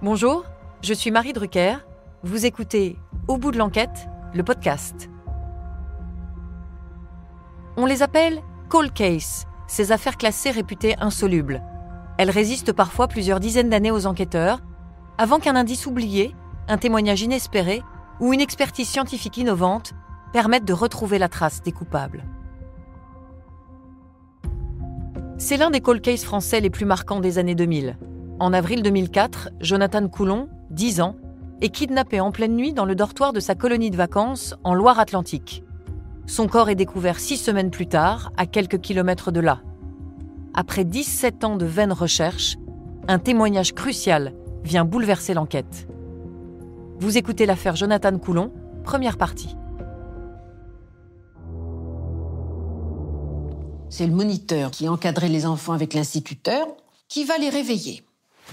Bonjour, je suis Marie Drucker. Vous écoutez Au bout de l'enquête, le podcast. On les appelle cold case, ces affaires classées réputées insolubles. Elles résistent parfois plusieurs dizaines d'années aux enquêteurs, avant qu'un indice oublié, un témoignage inespéré ou une expertise scientifique innovante permettent de retrouver la trace des coupables. C'est l'un des cold cases français les plus marquants des années 2000. En avril 2004, Jonathan Coulon, 10 ans, est kidnappé en pleine nuit dans le dortoir de sa colonie de vacances en Loire-Atlantique. Son corps est découvert 6 semaines plus tard, à quelques kilomètres de là. Après 17 ans de vaines recherches, un témoignage crucial vient bouleverser l'enquête. Vous écoutez l'affaire Jonathan Coulon, première partie. C'est le moniteur qui encadrait les enfants avec l'instituteur qui va les réveiller.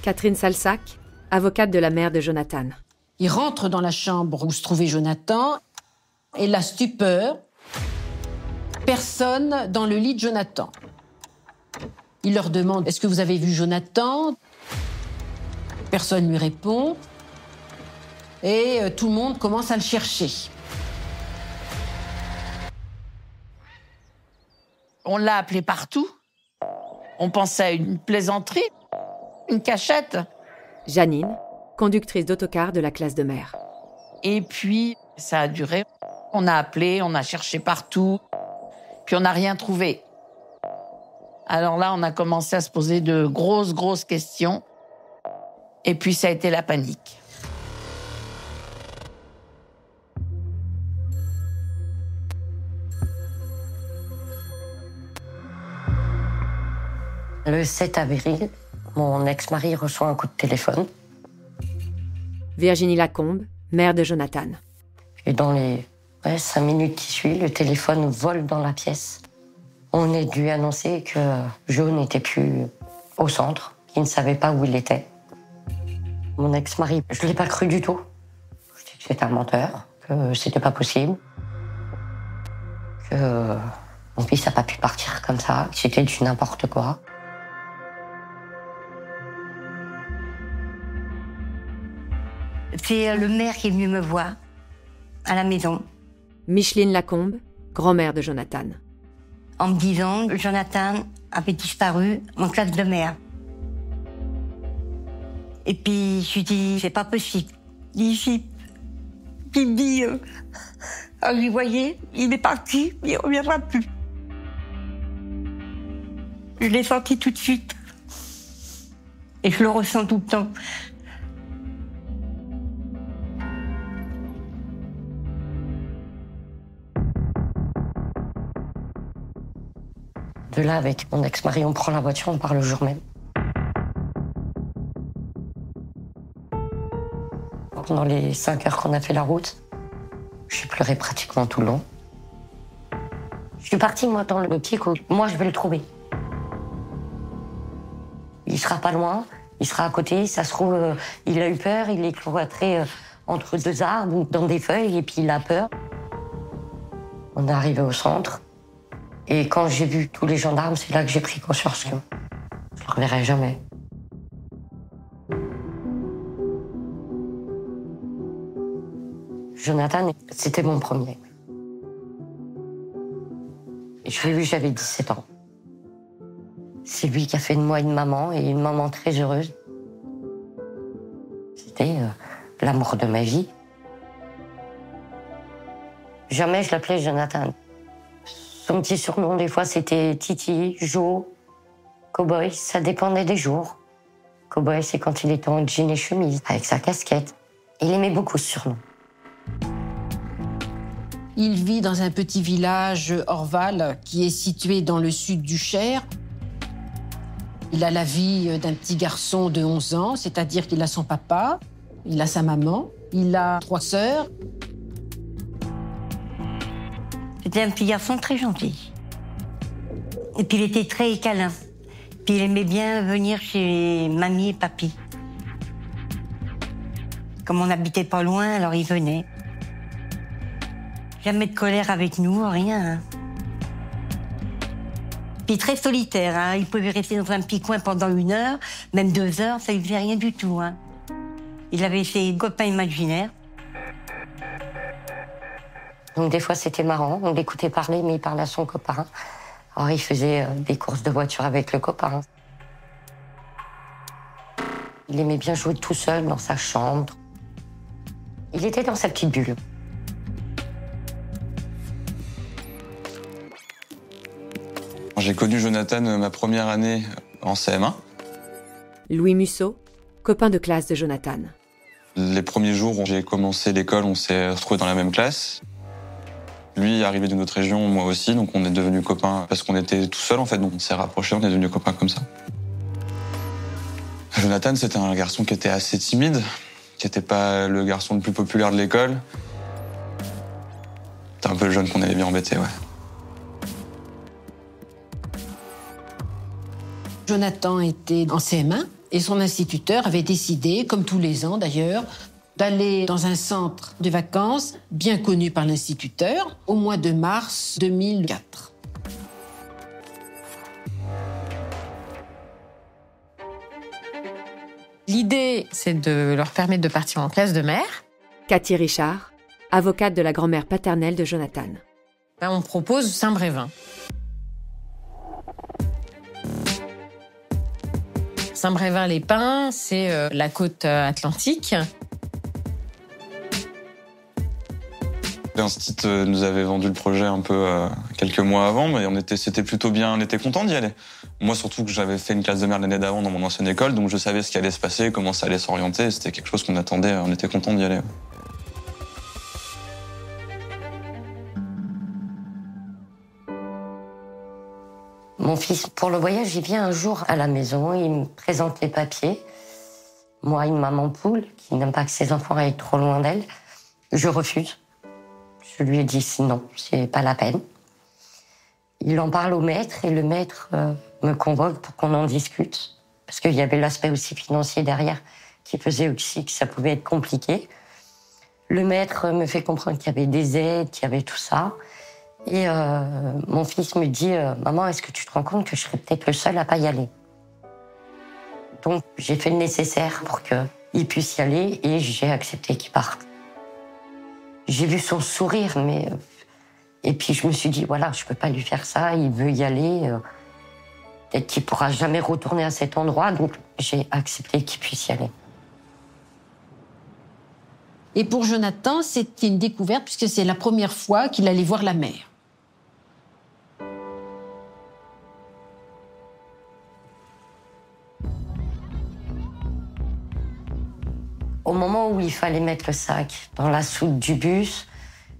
Catherine Salsac, avocate de la mère de Jonathan. Il rentre dans la chambre où se trouvait Jonathan et la stupeur. Personne dans le lit de Jonathan. Il leur demande « Est-ce que vous avez vu Jonathan ?» Personne lui répond. Et tout le monde commence à le chercher. On l'a appelé partout. On pensait à une plaisanterie, une cachette. Janine, conductrice d'autocar de la classe de mer. Et puis, ça a duré. On a appelé, on a cherché partout, puis on n'a rien trouvé. Alors là, on a commencé à se poser de grosses questions. Et puis, ça a été la panique. Le 7 avril, mon ex-mari reçoit un coup de téléphone. Virginie Lacombe, mère de Jonathan. Et dans les 5 minutes qui suivent, le téléphone vole dans la pièce. On est dû annoncer que Jo n'était plus au centre, qu'il ne savait pas où il était. Mon ex-mari, je ne l'ai pas cru du tout. Je dis que c'était un menteur, que c'était pas possible, que mon fils n'a pas pu partir comme ça, que c'était du n'importe quoi. C'est le maire qui est venu me voir à la maison Micheline Lacombe, grand-mère de Jonathan. en me disant que Jonathan avait disparu en classe de mer. Et puis je lui dis c'est pas possible. Ici, il me dit vous voyez, il est parti, il reviendra plus. Je l'ai senti tout de suite. Et je le ressens tout le temps. De là, avec mon ex-mari, on prend la voiture, on part le jour même. Pendant les 5 heures qu'on a fait la route, j'ai pleuré pratiquement tout le long. Je suis partie, moi, dans l'optique où moi, je vais le trouver. Il sera pas loin, il sera à côté, ça se trouve, il a eu peur, il est cloîtré entre 2 arbres ou dans des feuilles, et puis il a peur. On est arrivé au centre. Et quand j'ai vu tous les gendarmes, c'est là que j'ai pris conscience que je ne le reverrai jamais. Jonathan, c'était mon premier. Et je l'ai vu, j'avais 17 ans. C'est lui qui a fait de moi une maman, et une maman très heureuse. C'était l'amour de ma vie. Jamais je l'appelais Jonathan. Son petit surnom, des fois, c'était Titi, Jo, Cowboy, ça dépendait des jours. Cowboy, c'est quand il était en jean et chemise, avec sa casquette. Il aimait beaucoup ce surnom. Il vit dans un petit village, Orval, qui est situé dans le sud du Cher. Il a la vie d'un petit garçon de 11 ans, c'est-à-dire qu'il a son papa, il a sa maman, il a 3 sœurs. C'était un petit garçon très gentil. Et puis il était très câlin. Puis il aimait bien venir chez mamie et papy. Comme on n'habitait pas loin, alors il venait. Jamais de colère avec nous, rien. Puis très solitaire, hein. Il pouvait rester dans un petit coin pendant 1 heure, même 2 heures, ça lui faisait rien du tout, hein. Il avait ses copains imaginaires. Donc des fois, c'était marrant. On l'écoutait parler, mais il parlait à son copain. Alors, il faisait des courses de voiture avec le copain. Il aimait bien jouer tout seul dans sa chambre. Il était dans sa petite bulle. J'ai connu Jonathan ma première année en CM1. Louis Musso, copain de classe de Jonathan. Les premiers jours où j'ai commencé l'école, on s'est retrouvés dans la même classe. Lui est arrivé d'une autre région, moi aussi, donc on est devenus copains parce qu'on était tout seuls en fait, donc on s'est rapprochés, on est devenus copains comme ça. Jonathan, c'était un garçon qui était assez timide, qui n'était pas le garçon le plus populaire de l'école. C'était un peu le jeune qu'on avait bien embêté, ouais. Jonathan était en CM1 et son instituteur avait décidé, comme tous les ans d'ailleurs, d'aller dans un centre de vacances bien connu par l'instituteur au mois de mars 2004. L'idée, c'est de leur permettre de partir en classe de mère. Cathy Richard, avocate de la grand-mère paternelle de Jonathan. On propose Saint-Brévin. Saint-Brévin-les-Pins, c'est la côte atlantique. L'Institut nous avait vendu le projet un peu quelques mois avant, mais c'était plutôt bien, on était contents d'y aller. Moi, surtout que j'avais fait une classe de mère l'année d'avant dans mon ancienne école, donc je savais ce qui allait se passer, comment ça allait s'orienter. C'était quelque chose qu'on attendait, on était contents d'y aller. Mon fils, pour le voyage, il vient un jour à la maison, il me présente les papiers. Moi, une maman poule qui n'aime pas que ses enfants aillent trop loin d'elle, je refuse. Je lui ai dit non, c'est pas la peine. Il en parle au maître et le maître me convoque pour qu'on en discute. Parce qu'il y avait l'aspect aussi financier derrière qui faisait aussi que ça pouvait être compliqué. Le maître me fait comprendre qu'il y avait des aides, qu'il y avait tout ça. Et mon fils me dit « Maman, est-ce que tu te rends compte que je serais peut-être le seul à pas y aller ?» Donc j'ai fait le nécessaire pour qu'il puisse y aller et j'ai accepté qu'il parte. J'ai vu son sourire, mais... Et puis je me suis dit, voilà, je peux pas lui faire ça, il veut y aller. Peut-être qu'il pourra jamais retourner à cet endroit, donc j'ai accepté qu'il puisse y aller. Et pour Jonathan, c'était une découverte puisque c'est la première fois qu'il allait voir la mer. Au moment où il fallait mettre le sac dans la soute du bus,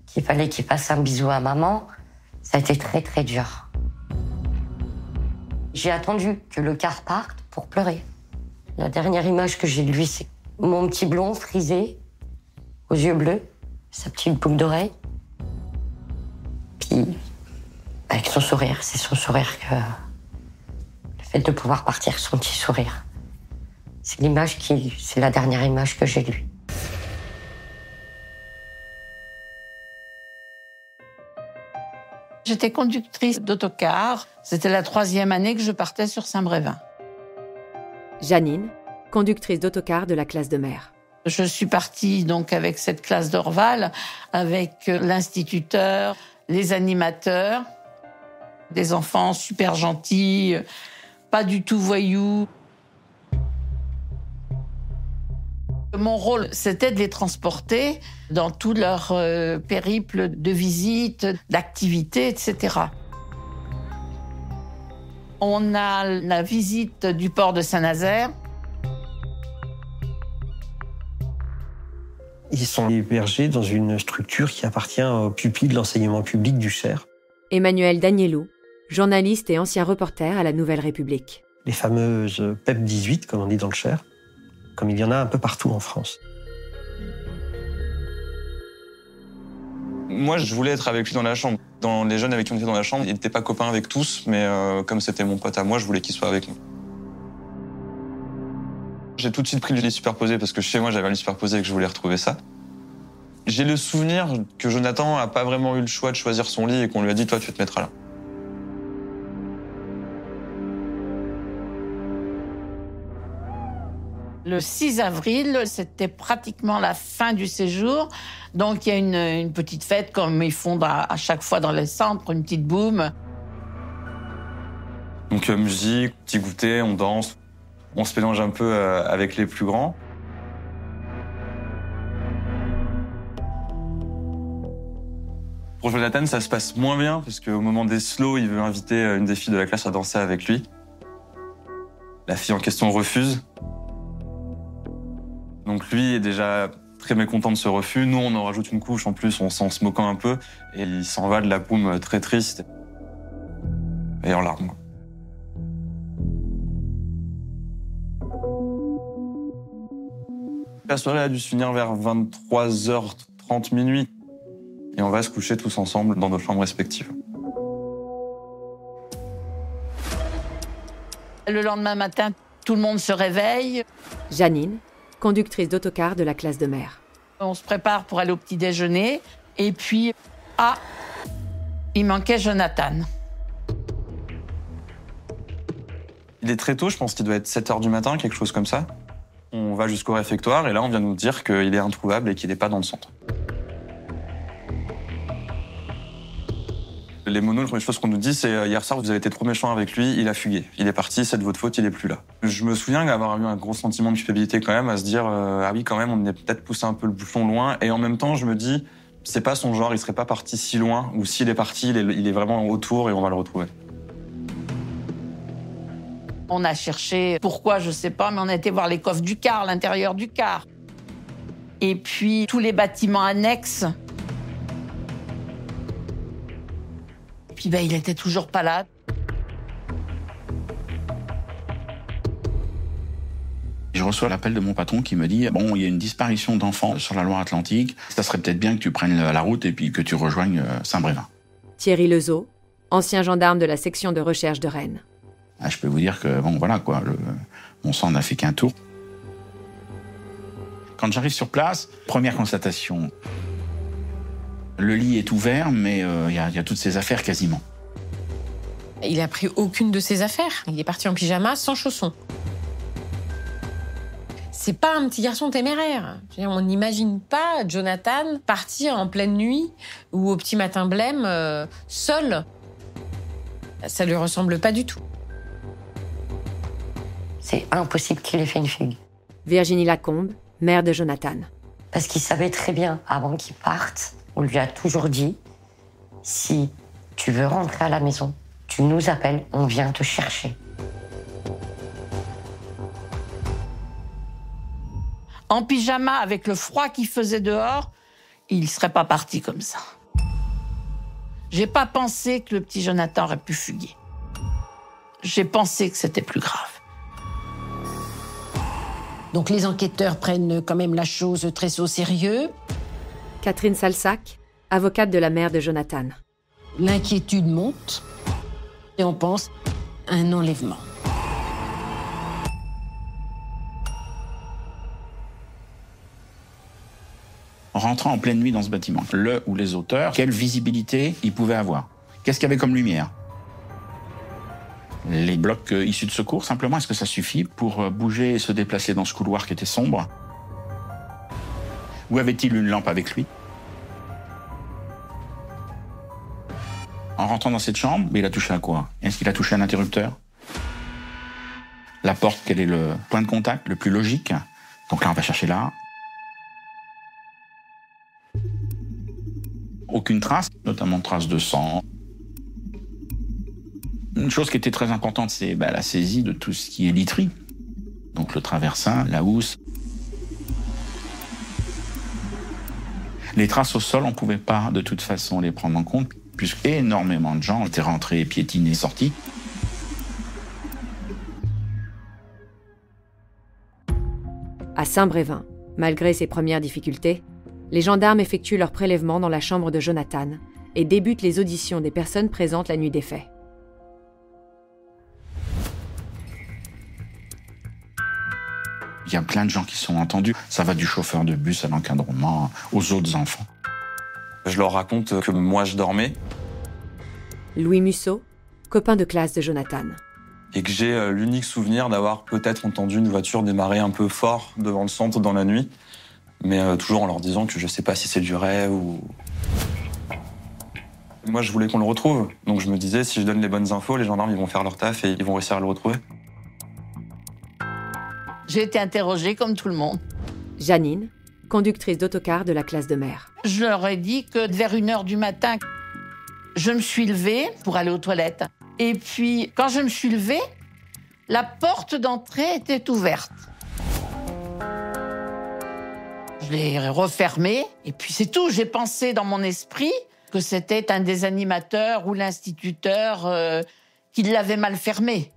qu'il fallait qu'il fasse un bisou à maman, ça a été très très dur. J'ai attendu que le car parte pour pleurer. La dernière image que j'ai de lui, c'est mon petit blond frisé, aux yeux bleus, sa petite boucle d'oreille. Puis, avec son sourire, c'est son sourire que... Le fait de pouvoir partir, son petit sourire. C'est la dernière image que j'ai de lui. J'étais conductrice d'autocar. C'était la 3e année que je partais sur Saint-Brévin. Janine, conductrice d'autocar de la classe de mère. Je suis partie donc avec cette classe d'Orval, avec l'instituteur, les animateurs, des enfants super gentils, pas du tout voyous. Mon rôle, c'était de les transporter dans tout leur périple de visites, d'activités, etc. On a la visite du port de Saint-Nazaire. Ils sont hébergés dans une structure qui appartient aux pupilles de l'enseignement public du Cher. Emmanuel Danielou, journaliste et ancien reporter à la Nouvelle République. Les fameuses PEP 18, comme on dit dans le Cher, comme il y en a un peu partout en France. Moi, je voulais être avec lui dans la chambre. Dans les jeunes avec qui on était dans la chambre, il n'était pas copain avec tous, mais comme c'était mon pote à moi, je voulais qu'il soit avec nous. J'ai tout de suite pris le lit superposé parce que chez moi, j'avais un lit superposé et que je voulais retrouver ça. J'ai le souvenir que Jonathan n'a pas vraiment eu le choix de choisir son lit et qu'on lui a dit « Toi, tu te mettras là ». Le 6 avril, c'était pratiquement la fin du séjour. Donc, il y a une petite fête, comme ils font à chaque fois dans les centres, une petite boum. Donc, musique, petit goûter, on danse. On se mélange un peu avec les plus grands. Pour Jonathan, ça se passe moins bien, parce qu'au moment des slows, il veut inviter une des filles de la classe à danser avec lui. La fille en question refuse. Donc lui est déjà très mécontent de ce refus. Nous, on en rajoute une couche en plus, en se moquant un peu. Et il s'en va de la boum très triste et en larmes. La soirée a dû se finir vers 23h30, minuit. Et on va se coucher tous ensemble dans nos chambres respectives. Le lendemain matin, tout le monde se réveille. Janine, conductrice d'autocar de la classe de mer. On se prépare pour aller au petit déjeuner. Et puis, il manquait Jonathan. Il est très tôt, je pense qu'il doit être 7h du matin, quelque chose comme ça. On va jusqu'au réfectoire et là, on vient nous dire qu'il est introuvable et qu'il n'est pas dans le centre. Les monos, la première chose qu'on nous dit, c'est « Hier soir, vous avez été trop méchant avec lui, il a fugué. Il est parti, c'est de votre faute, il est plus là. » Je me souviens d'avoir eu un gros sentiment de culpabilité quand même, à se dire « Ah oui, quand même, on est peut-être poussé un peu le bouchon loin. » Et en même temps, je me dis « C'est pas son genre, il serait pas parti si loin. Ou s'il est parti, il est vraiment autour et on va le retrouver. » On a cherché, pourquoi, je sais pas, mais on a été voir les coffres du car, l'intérieur du car. Et puis, tous les bâtiments annexes. Et puis, il était toujours pas là. Je reçois l'appel de mon patron qui me dit « Bon, il y a une disparition d'enfants sur la Loire-Atlantique. Ça serait peut-être bien que tu prennes la route et puis que tu rejoignes Saint-Brévin. » Thierry Lezeau, ancien gendarme de la section de recherche de Rennes. Ah, je peux vous dire que, bon, voilà, quoi, mon sang n'a fait qu'un tour. Quand j'arrive sur place, première constatation. Le lit est ouvert, mais il y a toutes ses affaires quasiment. Il a pris aucune de ses affaires. Il est parti en pyjama, sans chaussons. C'est pas un petit garçon téméraire. Je veux dire, on n'imagine pas Jonathan partir en pleine nuit ou au petit matin blême, seul. Ça lui ressemble pas du tout. C'est impossible qu'il ait fait une fugue. Virginie Lacombe, mère de Jonathan. Parce qu'il savait très bien, avant qu'il parte, on lui a toujours dit, si tu veux rentrer à la maison, tu nous appelles, on vient te chercher. En pyjama, avec le froid qu'il faisait dehors, il serait pas parti comme ça. J'ai pas pensé que le petit Jonathan aurait pu fuguer. J'ai pensé que c'était plus grave. Donc les enquêteurs prennent quand même la chose très au sérieux. Catherine Salsac, avocate de la mère de Jonathan. L'inquiétude monte et on pense à un enlèvement. En rentrant en pleine nuit dans ce bâtiment, le ou les auteurs, quelle visibilité ils pouvaient avoir? Qu'est-ce qu'il y avait comme lumière? Les blocs issus de secours, simplement, est-ce que ça suffit pour bouger et se déplacer dans ce couloir qui était sombre? Ou avait-il une lampe avec lui? En rentrant dans cette chambre, il a touché à quoi? Est-ce qu'il a touché à un interrupteur? La porte, quel est le point de contact le plus logique? Donc là, on va chercher là. Aucune trace, notamment trace de sang. Une chose qui était très importante, c'est la saisie de tout ce qui est literie. Donc le traversin, la housse. Les traces au sol, on ne pouvait pas de toute façon les prendre en compte, puisque énormément de gens étaient rentrés, piétinés, sortis. À Saint-Brévin, malgré ses premières difficultés, les gendarmes effectuent leur prélèvement dans la chambre de Jonathan et débutent les auditions des personnes présentes la nuit des faits. Il y a plein de gens qui sont entendus. Ça va du chauffeur de bus à l'encadrement, aux autres enfants. Je leur raconte que moi, je dormais. Louis Musso, copain de classe de Jonathan. et que j'ai l'unique souvenir d'avoir peut-être entendu une voiture démarrer un peu fort devant le centre dans la nuit, mais toujours en leur disant que je sais pas si c'est du rêve ou... Moi, je voulais qu'on le retrouve, donc je me disais, si je donne les bonnes infos, les gendarmes ils vont faire leur taf et ils vont réussir à le retrouver. J'ai été interrogée comme tout le monde. Janine, conductrice d'autocar de la classe de mer. Je leur ai dit que vers 1h du matin, je me suis levée pour aller aux toilettes. Et puis, quand je me suis levée, la porte d'entrée était ouverte. Je l'ai refermée, et puis c'est tout. J'ai pensé dans mon esprit que c'était un des animateurs ou l'instituteur qui l'avait mal fermée.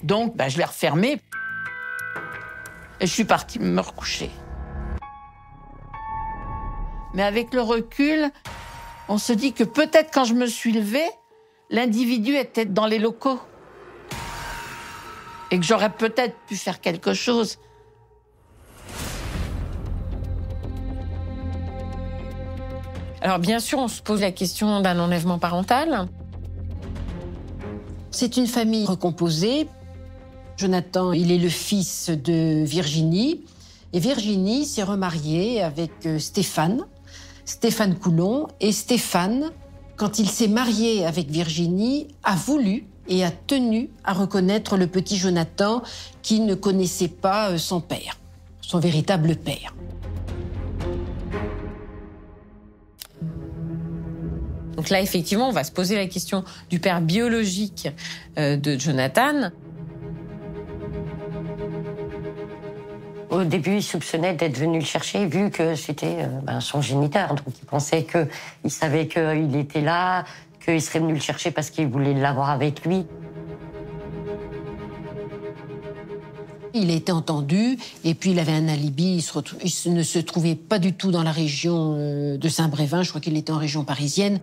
Donc, je l'ai refermée et je suis partie me recoucher. Mais avec le recul, on se dit que peut-être quand je me suis levée, l'individu était dans les locaux. Et que j'aurais peut-être pu faire quelque chose. Alors bien sûr, on se pose la question d'un enlèvement parental. C'est une famille recomposée. Jonathan, il est le fils de Virginie. Et Virginie s'est remariée avec Stéphane Coulon. Et Stéphane, quand il s'est marié avec Virginie, a voulu et a tenu à reconnaître le petit Jonathan qui ne connaissait pas son père, son véritable père. Donc là, effectivement, on va se poser la question du père biologique de Jonathan. Au début, il soupçonnait d'être venu le chercher, vu que c'était son géniteur. Donc il savait qu'il était là, qu'il serait venu le chercher parce qu'il voulait l'avoir avec lui. Il a été entendu, et puis il avait un alibi. Il ne se trouvait pas du tout dans la région de Saint-Brévin. Je crois qu'il était en région parisienne.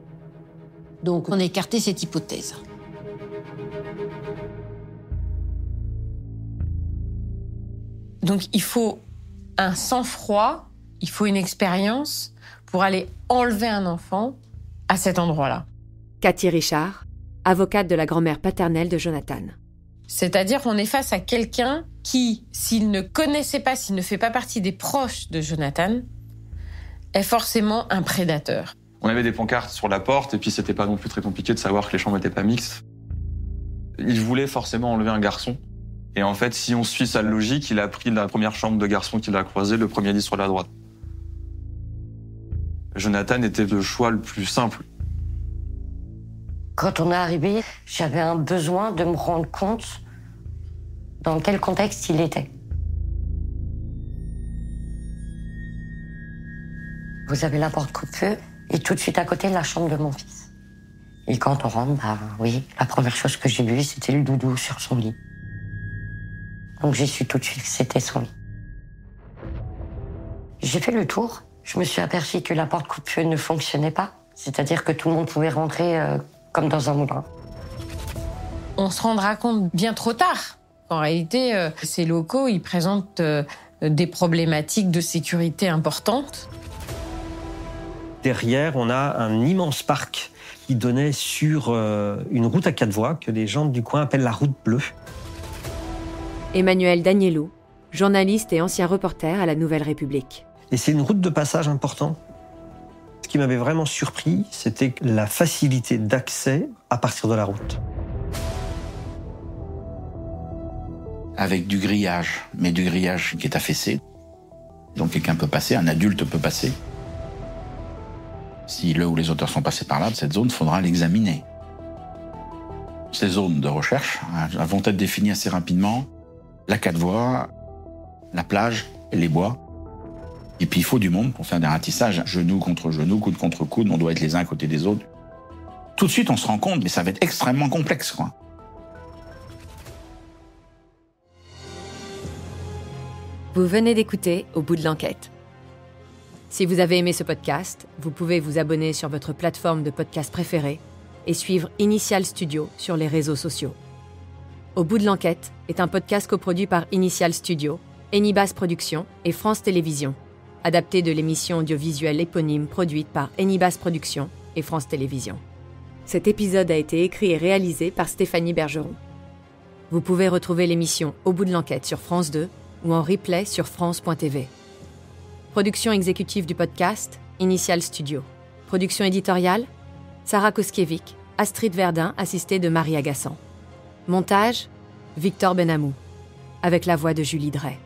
Donc on a écarté cette hypothèse. Donc il faut un sang-froid, il faut une expérience pour aller enlever un enfant à cet endroit-là. Cathy Richard, avocate de la grand-mère paternelle de Jonathan. C'est-à-dire qu'on est face à quelqu'un qui, s'il ne connaissait pas, s'il ne fait pas partie des proches de Jonathan, est forcément un prédateur. On avait des pancartes sur la porte et puis c'était pas non plus très compliqué de savoir que les chambres n'étaient pas mixtes. Il voulait forcément enlever un garçon. Et en fait, si on suit sa logique, il a pris la première chambre de garçon qu'il a croisée, le premier lit sur la droite. Jonathan était le choix le plus simple. Quand on est arrivé, j'avais un besoin de me rendre compte dans quel contexte il était. Vous avez la porte coupe-feu et tout de suite à côté, la chambre de mon fils. Et quand on rentre, oui, la première chose que j'ai vue, c'était le doudou sur son lit. Donc j'ai su tout de suite que c'était son lit. J'ai fait le tour. Je me suis aperçue que la porte coupe-feu ne fonctionnait pas. C'est-à-dire que tout le monde pouvait rentrer comme dans un moulin. On se rendra compte bien trop tard. En réalité, ces locaux, ils présentent des problématiques de sécurité importantes. Derrière, on a un immense parc qui donnait sur une route à 4 voies que les gens du coin appellent la route bleue. Emmanuel Danielou, journaliste et ancien reporter à la Nouvelle République. Et c'est une route de passage important. Ce qui m'avait vraiment surpris, c'était la facilité d'accès à partir de la route. Avec du grillage, mais du grillage qui est affaissé. Donc quelqu'un peut passer, un adulte peut passer. Si le ou les auteurs sont passés par là, cette zone, il faudra l'examiner. Ces zones de recherche vont être définies assez rapidement. La 4 voies, la plage, les bois. Et puis il faut du monde pour faire des ratissages, genou contre genou, coude contre coude, on doit être les uns à côté des autres. Tout de suite on se rend compte, mais ça va être extrêmement complexe, quoi. Vous venez d'écouter Au bout de l'enquête. Si vous avez aimé ce podcast, vous pouvez vous abonner sur votre plateforme de podcast préférée et suivre Initial Studio sur les réseaux sociaux. Au bout de l'enquête est un podcast coproduit par Initial Studio, Enibas Productions et France Télévisions, adapté de l'émission audiovisuelle éponyme produite par Enibas Productions et France Télévisions. Cet épisode a été écrit et réalisé par Stéphanie Bergeron. Vous pouvez retrouver l'émission Au bout de l'enquête sur France 2 ou en replay sur France.tv. Production exécutive du podcast, Initial Studio. Production éditoriale, Sarah Koskiewicz, Astrid Verdun, assistée de Marie Agassan. Montage, Victor Benamou, avec la voix de Julie Drey.